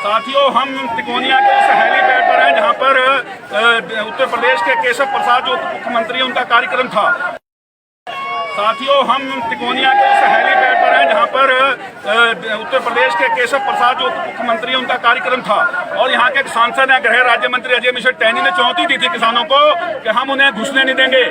साथियों, हम तिकोनिया के उस हेलीपैड पर हैं जहां पर उत्तर प्रदेश के केशव प्रसाद जो मुख्यमंत्री हैं उनका कार्यक्रम था। साथियों, हम तिकोनिया के उस हेलीपैड पर हैं जहां पर उत्तर प्रदेश के केशव प्रसाद जो मुख्यमंत्री हैं उनका कार्यक्रम था और यहाँ के एक सांसद हैं गृह राज्य मंत्री अजय मिश्र टहनी ने चुनौती दी थी किसानों को कि हम उन्हें घुसने नहीं देंगे।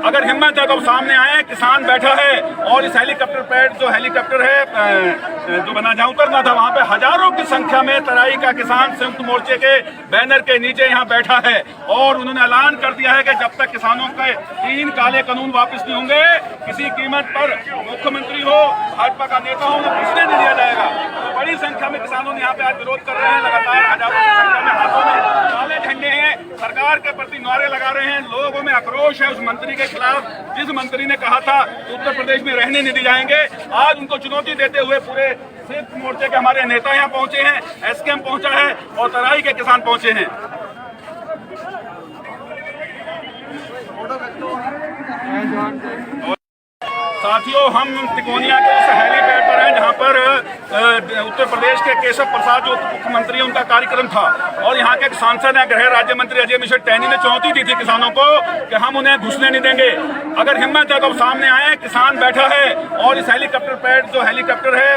अगर हिम्मत है तो सामने आए, किसान बैठा है और इस हेलीकॉप्टर पैड जो हेलीकॉप्टर है जो बना जहाँ उतरना था वहाँ पे हजारों की संख्या में तराई का किसान संयुक्त मोर्चे के बैनर के नीचे यहाँ बैठा है और उन्होंने ऐलान कर दिया है कि जब तक किसानों के 3 काले कानून वापस नहीं होंगे, किसी कीमत पर मुख्यमंत्री हो, भाजपा का नेता हो, उन्हें घुसने नहीं दिया जाएगा। तो बड़ी संख्या में किसानों ने यहाँ पे आज विरोध कर रहे हैं। लगातार हजारों की संख्या में हाथों में काले झंडे हैं, सरकार के प्रति नारे लगा रहे हैं। लोगों में आक्रोश है उस मंत्री के खिलाफ जिस मंत्री ने कहा था उत्तर प्रदेश में रहने नहीं दी जाएंगे। आज उनको चुनौती देते हुए पूरे संयुक्त मोर्चे के हमारे नेता यहाँ पहुंचे हैं, एसकेएम पहुंचा है और तराई के किसान पहुंचे हैं। साथियों, हम तिकोनिया के उस हेलीपैड पर हैं जहां पर उत्तर प्रदेश के केशव प्रसाद जो मुख्यमंत्री हैं उनका कार्यक्रम था और यहाँ के एक सांसद हैं गृह राज्य मंत्री अजय मिश्र टहनी ने चुनौती दी थी किसानों को कि हम उन्हें घुसने नहीं देंगे। अगर हिम्मत है तो सामने आए, किसान बैठा है और इस हेलीकॉप्टर पैड जो हेलीकॉप्टर है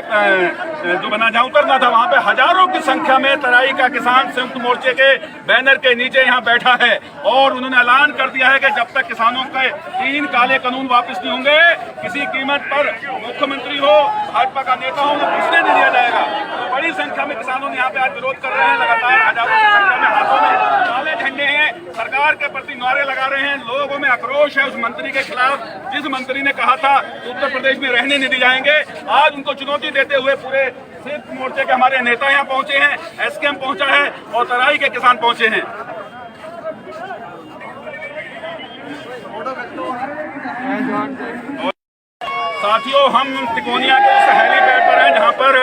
जो बना जहाँ उतरना था वहाँ पे हजारों की संख्या में तराई का किसान संयुक्त मोर्चे के बैनर के नीचे यहाँ बैठा है और उन्होंने ऐलान कर दिया है कि जब तक किसानों के 3 काले कानून वापस नहीं होंगे, किसी कीमत पर मुख्यमंत्री हो, भाजपा का नेता हो, उन्हें घुसने नहीं दिया जाएगा। तो बड़ी संख्या में किसानों ने यहाँ पे आज विरोध कर रहे हैं। लगातार हजारों की संख्या में हाथों में काले झंडे हैं, सरकार के प्रति नारे लगा रहे हैं। लोगों में आक्रोश है उस मंत्री के खिलाफ जिस मंत्री ने कहा था उत्तर प्रदेश में रहने नहीं दी जाएंगे। आज उनको चुनौती देते हुए पूरे संयुक्त मोर्चे के हमारे नेता यहाँ पहुंचे हैं, एसकेएम पहुंचा है और तराई के किसान पहुंचे हैं। साथियों, हम तिकोनिया के उस हेलीपैड पर हैं जहां पर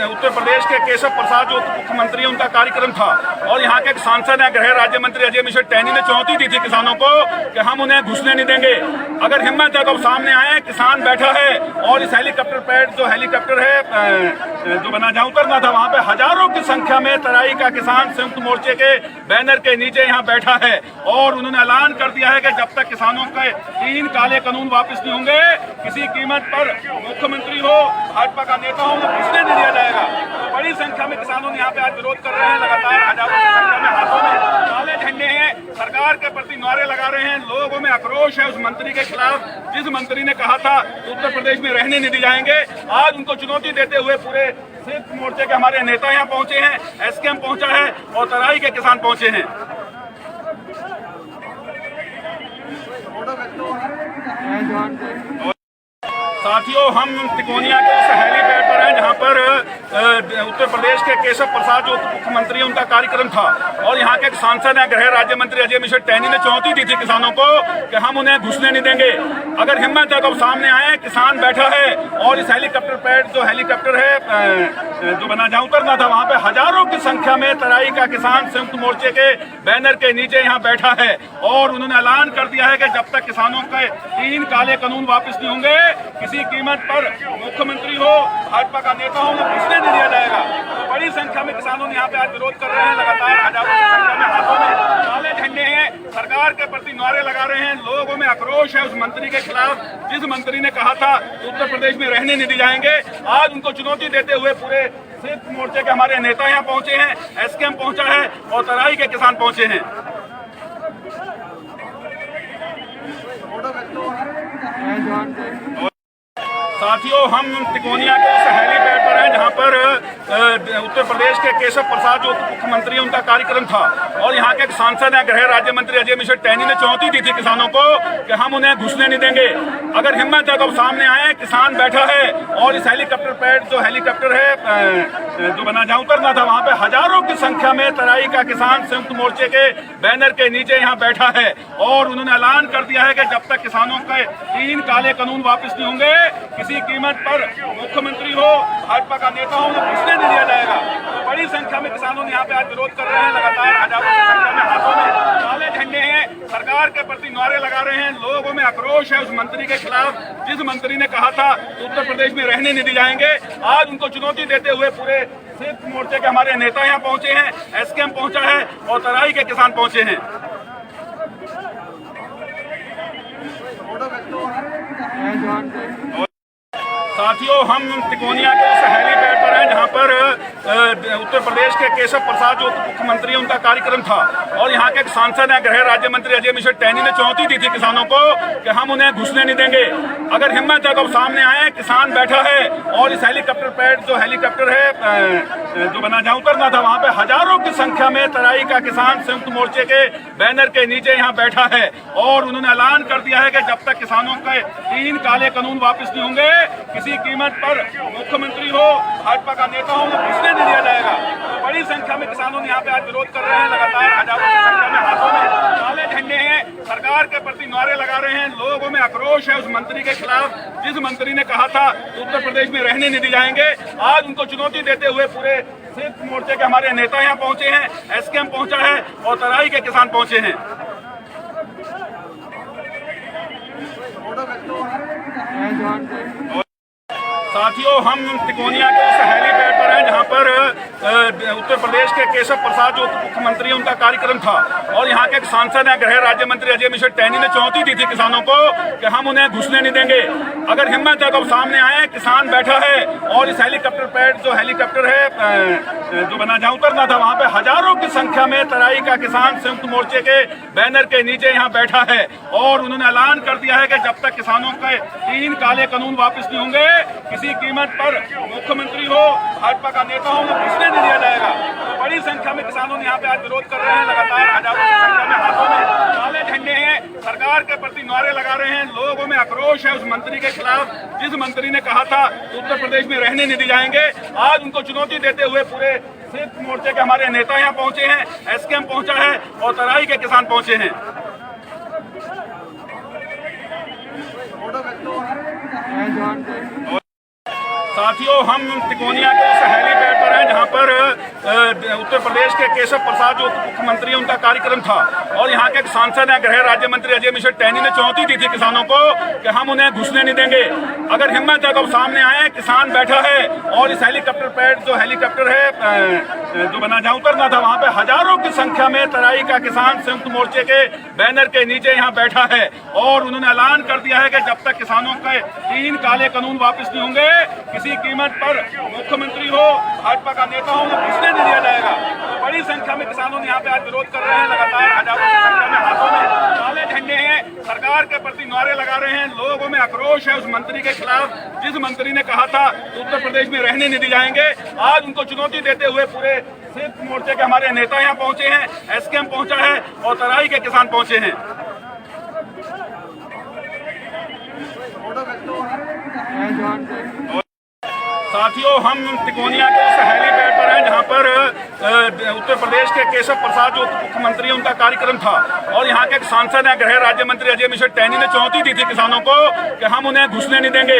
उत्तर प्रदेश के केशव प्रसाद जो मुख्यमंत्री हैं उनका कार्यक्रम था और यहाँ के एक सांसद हैं गृह राज्य मंत्री अजय मिश्र टहनी ने चुनौती दी थी किसानों को कि हम उन्हें घुसने नहीं देंगे। अगर हिम्मत है तो सामने आए, किसान बैठा है और इस हेलीकॉप्टर पैड जो हेलीकॉप्टर है जो बना जहाँ उतरना था वहाँ पे हजारों की संख्या में तराई का किसान संयुक्त मोर्चे के बैनर के नीचे यहाँ बैठा है और उन्होंने ऐलान कर दिया है कि जब तक किसानों के 3 काले कानून वापस नहीं होंगे, किसी कीमत पर मुख्यमंत्री हो, भाजपा का नेता हो, उन्हें घुसने नहीं दिया जाएगा। तो बड़ी संख्या में किसानों ने यहाँ पे आज विरोध कर रहे हैं। लगातार हजारों की संख्या में हाथों में काले झंडे हैं, सरकार के प्रति नारे लगा रहे हैं। लोगों में आक्रोश है उस मंत्री के खिलाफ जिस मंत्री ने कहा था उत्तर प्रदेश में रहने नहीं दी जाएंगे। आज उनको चुनौती देते हुए पूरे संयुक्त मोर्चे के हमारे नेता यहाँ पहुंचे हैं, एसकेएम पहुंचा है और तराई के किसान पहुंचे हैं। साथियों, हम तिकोनिया के उस हेलीपैड पर हैं जहां पर उत्तर प्रदेश के केशव प्रसाद जो मुख्यमंत्री हैं उनका कार्यक्रम था और यहाँ के एक सांसद हैं गृह राज्य मंत्री अजय मिश्र टहनी ने चुनौती दी थी किसानों को कि हम उन्हें घुसने नहीं देंगे। अगर हिम्मत है तो सामने आए, किसान बैठा है और इस हेलीकॉप्टर पैड जो हेलीकॉप्टर है जो बना जहाँ उतरना था वहाँ पे हजारों की संख्या में तराई का किसान संयुक्त मोर्चे के बैनर के नीचे यहाँ बैठा है और उन्होंने ऐलान कर दिया है कि जब तक किसानों के 3 काले कानून वापस नहीं होंगे, किसी कीमत पर मुख्यमंत्री हो, भाजपा का नेता हो, उन्हें घुसने नहीं दिया जाएगा। तो बड़ी संख्या में किसानों ने यहाँ पे आज विरोध कर रहे हैं। लगातार हजारों की संख्या में हाथों में काले झंडे हैं, सरकार के प्रति नारे लगा रहे हैं। लोगों में आक्रोश है उस मंत्री के खिलाफ जिस मंत्री ने कहा था उत्तर प्रदेश में रहने नहीं दी जाएंगे। आज उनको चुनौती देते हुए पूरे संयुक्त मोर्चे के हमारे नेता यहाँ पहुंचे हैं, एसकेएम पहुंचा है और तराई के किसान पहुंचे हैं। साथियों, हम तिकोनिया के उस हेलीपैड पर हैं जहां पर उत्तर प्रदेश के केशव प्रसाद जो मुख्यमंत्री हैं उनका कार्यक्रम था और यहाँ के एक सांसद हैं गृह राज्य मंत्री अजय मिश्र टहनी ने चुनौती दी थी किसानों को कि हम उन्हें घुसने नहीं देंगे। अगर हिम्मत है तो सामने आए, किसान बैठा है और इस हेलीकॉप्टर पैड जो हेलीकॉप्टर है जो बना जहाँ उतरना था वहाँ पे हजारों की संख्या में तराई का किसान संयुक्त मोर्चे के बैनर के नीचे यहाँ बैठा है और उन्होंने ऐलान कर दिया है कि जब तक किसानों के 3 काले कानून वापस नहीं होंगे, किसी कीमत पर मुख्यमंत्री हो, भाजपा का नेता हो, उन्हें घुसने नहीं दिया जाएगा। तो बड़ी संख्या में किसानों ने यहाँ पे आज विरोध कर रहे हैं। लगातार हजारों की संख्या में हाथों में काले झंडे हैं, सरकार के प्रति नारे लगा रहे हैं। लोगों में आक्रोश है उस मंत्री के खिलाफ जिस मंत्री ने कहा था उत्तर प्रदेश में रहने नहीं दी जाएंगे। आज उनको चुनौती देते हुए पूरे संयुक्त मोर्चे के हमारे नेता यहाँ पहुंचे हैं, एसकेएम पहुंचा है और तराई के किसान पहुंचे हैं। साथियों, हम तिकोनिया के उस हेलीपैड पर हैं जहां पर उत्तर प्रदेश के केशव प्रसाद जो मुख्यमंत्री उनका कार्यक्रम था और यहाँ के एक सांसद हैं गृह राज्य मंत्री अजय मिश्र टैनी ने चुनौती दी थी किसानों को कि हम उन्हें घुसने नहीं देंगे। अगर हिम्मत है तो सामने आए, किसान बैठा है और इस हेलीकॉप्टर पैड जो हेलीकॉप्टर है जो बना जहाँ उतरना था वहां पे हजारों की संख्या में तराई का किसान संयुक्त मोर्चे के बैनर के नीचे यहाँ बैठा है और उन्होंने ऐलान कर दिया है कि जब तक किसानों के 3 काले कानून वापस नहीं होंगे, किसी कीमत पर मुख्यमंत्री हो, भाजपा का नेता हो, वो घुसने नहीं दिया जाएगा। तो बड़ी संख्या में किसानों ने यहाँ पे आज विरोध कर रहे हैं। लगातार हजारों की संख्या में हाथों में काले झंडे हैं, सरकार के प्रति नारे लगा रहे हैं। लोगों में आक्रोश है उस मंत्री के खिलाफ जिस मंत्री ने कहा था उत्तर प्रदेश में रहने नहीं दी जाएंगे। आज उनको चुनौती देते हुए पूरे संयुक्त मोर्चे के हमारे नेता यहाँ पहुंचे हैं, एसकेएम पहुंचा है और तराई के किसान पहुंचे हैं। साथियों, हम तिकोनिया के उस हेलीपैड पर हैं जहां पर उत्तर प्रदेश के केशव प्रसाद जो मुख्यमंत्री उनका कार्यक्रम था और यहाँ के एक सांसद हैं गृह राज्य मंत्री अजय मिश्र टैनी ने चुनौती दी थी किसानों को कि हम उन्हें घुसने नहीं देंगे। अगर हिम्मत है तो सामने आए, किसान बैठा है और इस हेलीकॉप्टर पैड जो हेलीकॉप्टर है जो बना जहाँ उतरना था वहां पे हजारों की संख्या में तराई का किसान संयुक्त मोर्चे के बैनर के नीचे यहाँ बैठा है और उन्होंने ऐलान कर दिया है कि जब तक किसानों के 3 काले कानून वापस नहीं होंगे, किसी कीमत पर मुख्यमंत्री हो, भाजपा का नेता हो, वो घुसने नहीं दिया जाएगा। तो बड़ी संख्या में किसानों ने यहाँ पे आज विरोध कर रहे हैं। लगातार हजारों की संख्या में हाथों में काले झंडे हैं, सरकार के प्रति नारे लगा रहे हैं। लोगों में आक्रोश है उस मंत्री के खिलाफ जिस मंत्री ने कहा था उत्तर प्रदेश में रहने नहीं दी जाएंगे। आज उनको चुनौती देते हुए पूरे संयुक्त मोर्चे के हमारे नेता यहाँ पहुंचे हैं, एसकेएम पहुंचा है और तराई के किसान पहुंचे हैं। साथियों, हम तिकोनिया के उस हेलीपैड पर हैं जहां पर उत्तर प्रदेश के केशव प्रसाद जो मुख्यमंत्री उनका कार्यक्रम था और यहाँ के एक सांसद हैं गृह राज्य मंत्री अजय मिश्र टैनी ने चुनौती दी थी किसानों को कि हम उन्हें घुसने नहीं देंगे। अगर हिम्मत है तो सामने आए, किसान बैठा है और इस हेलीकॉप्टर पैड जो हेलीकॉप्टर है जो बना जहाँ उतरना था वहां पे हजारों की संख्या में तराई का किसान संयुक्त मोर्चे के बैनर के नीचे यहाँ बैठा है और उन्होंने ऐलान कर दिया है कि जब तक किसानों के 3 काले कानून वापस नहीं होंगे, किसी कीमत पर मुख्यमंत्री हो, भाजपा का नेता हो, वो घुसने नहीं दिया जाएगा। तो बड़ी संख्या में किसानों ने यहाँ पे आज विरोध कर रहे हैं। लगातार हजारों की संख्या में हाथों में काले झंडे हैं, सरकार के प्रति नारे लगा रहे हैं। लोगों में आक्रोश है उस मंत्री के खिलाफ जिस मंत्री ने कहा था उत्तर प्रदेश में रहने नहीं दी जाएंगे। आज उनको चुनौती देते हुए पूरे संयुक्त मोर्चे के हमारे नेता यहाँ पहुंचे हैं, एसकेएम पहुंचा है और तराई के किसान पहुंचे हैं। साथियों, हम तिकोनिया के उस हेलीपैड पर हैं जहां पर उत्तर प्रदेश के केशव प्रसाद जो मुख्यमंत्री उनका कार्यक्रम था और यहाँ के एक सांसद हैं गृह राज्य मंत्री अजय मिश्र टैनी ने चुनौती दी थी किसानों को कि हम उन्हें घुसने नहीं देंगे।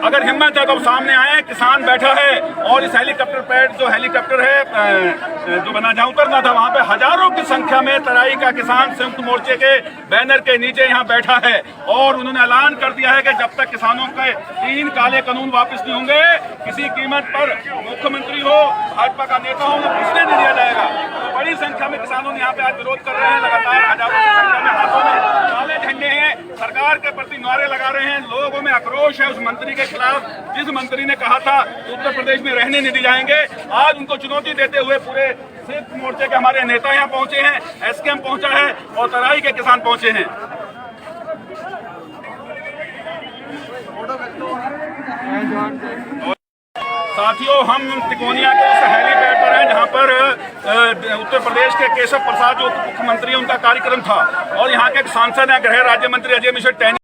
अगर हिम्मत है तो सामने आए, किसान बैठा है और इस हेलीकॉप्टर पैड जो हेलीकॉप्टर है जो बना जहाँ उतरना था वहां पे हजारों की संख्या में तराई का किसान संयुक्त मोर्चे के बैनर के नीचे यहाँ बैठा है और उन्होंने ऐलान कर दिया है कि जब तक किसानों के 3 काले कानून वापस नहीं होंगे, किसी कीमत पर मुख्यमंत्री हो, भाजपा का नेता हो, वो घुसने नहीं दिया जाएगा। तो बड़ी संख्या में किसानों ने यहाँ पे आज विरोध कर रहे हैं। लगातार हजारों की संख्या में हाथों में काले झंडे हैं, सरकार के प्रति नारे लगा रहे हैं। लोगों में आक्रोश है उस मंत्री के खिलाफ जिस मंत्री ने कहा था उत्तर प्रदेश में रहने नहीं दी जाएंगे। आज उनको चुनौती देते हुए पूरे संयुक्त मोर्चे के हमारे नेता यहाँ पहुंचे हैं, एसकेएम पहुंचा है और तराई के किसान पहुंचे हैं। साथियों, हम तिकोनिया के उस हेलीपैड पर हैं जहां पर उत्तर प्रदेश के केशव प्रसाद जो मुख्यमंत्री उनका कार्यक्रम था और यहाँ के एक सांसद हैं गृह राज्य मंत्री अजय मिश्र टैनी